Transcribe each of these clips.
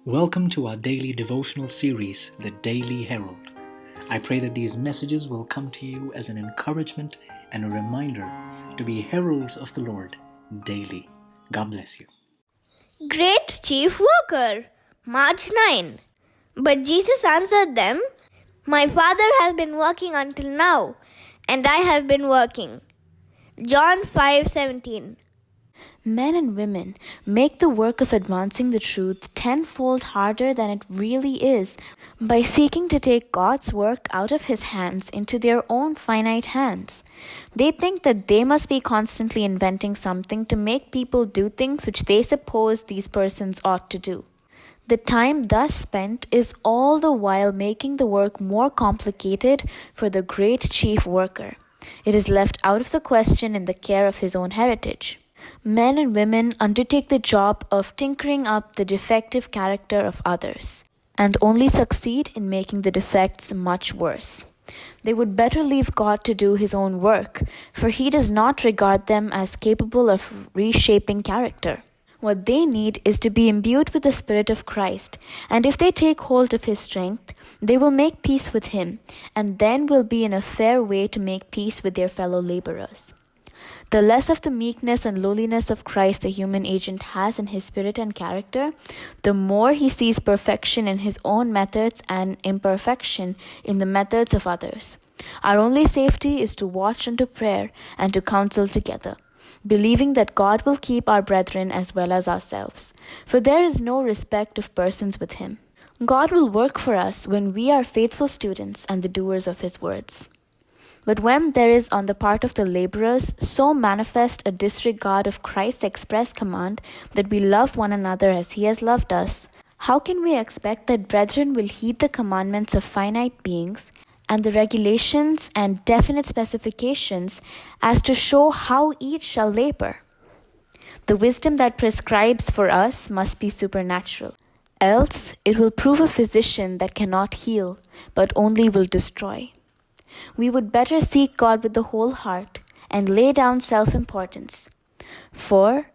Welcome to our daily devotional series, The Daily Herald. I pray that these messages will come to you as an encouragement and a reminder to be heralds of the Lord daily. God bless you. Great chief worker. March 9. But Jesus answered them, My Father has been working until now, and I have been working. John 5:17. Men and women make the work of advancing the truth tenfold harder than it really is by seeking to take God's work out of His hands into their own finite hands. They think that they must be constantly inventing something to make people do things which they suppose these persons ought to do. The time thus spent is all the while making the work more complicated for the great chief worker. It is left out of the question in the care of his own heritage. Men and women undertake the job of tinkering up the defective character of others, and only succeed in making the defects much worse. They would better leave God to do His own work, for He does not regard them as capable of reshaping character. What they need is to be imbued with the Spirit of Christ, and if they take hold of His strength, they will make peace with Him, and then will be in a fair way to make peace with their fellow laborers. The less of the meekness and lowliness of Christ the human agent has in his spirit and character, the more he sees perfection in his own methods and imperfection in the methods of others. Our only safety is to watch unto prayer and to counsel together, believing that God will keep our brethren as well as ourselves, for there is no respect of persons with Him. God will work for us when we are faithful students and the doers of His words. But when there is on the part of the laborers so manifest a disregard of Christ's express command that we love one another as He has loved us, how can we expect that brethren will heed the commandments of finite beings and the regulations and definite specifications as to show how each shall labor? The wisdom that prescribes for us must be supernatural, else it will prove a physician that cannot heal, but only will destroy. We would better seek God with the whole heart and lay down self-importance. For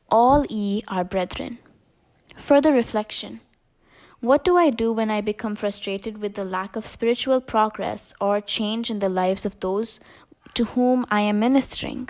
all ye are brethren. Further reflection. What do I do when I become frustrated with the lack of spiritual progress or change in the lives of those to whom I am ministering?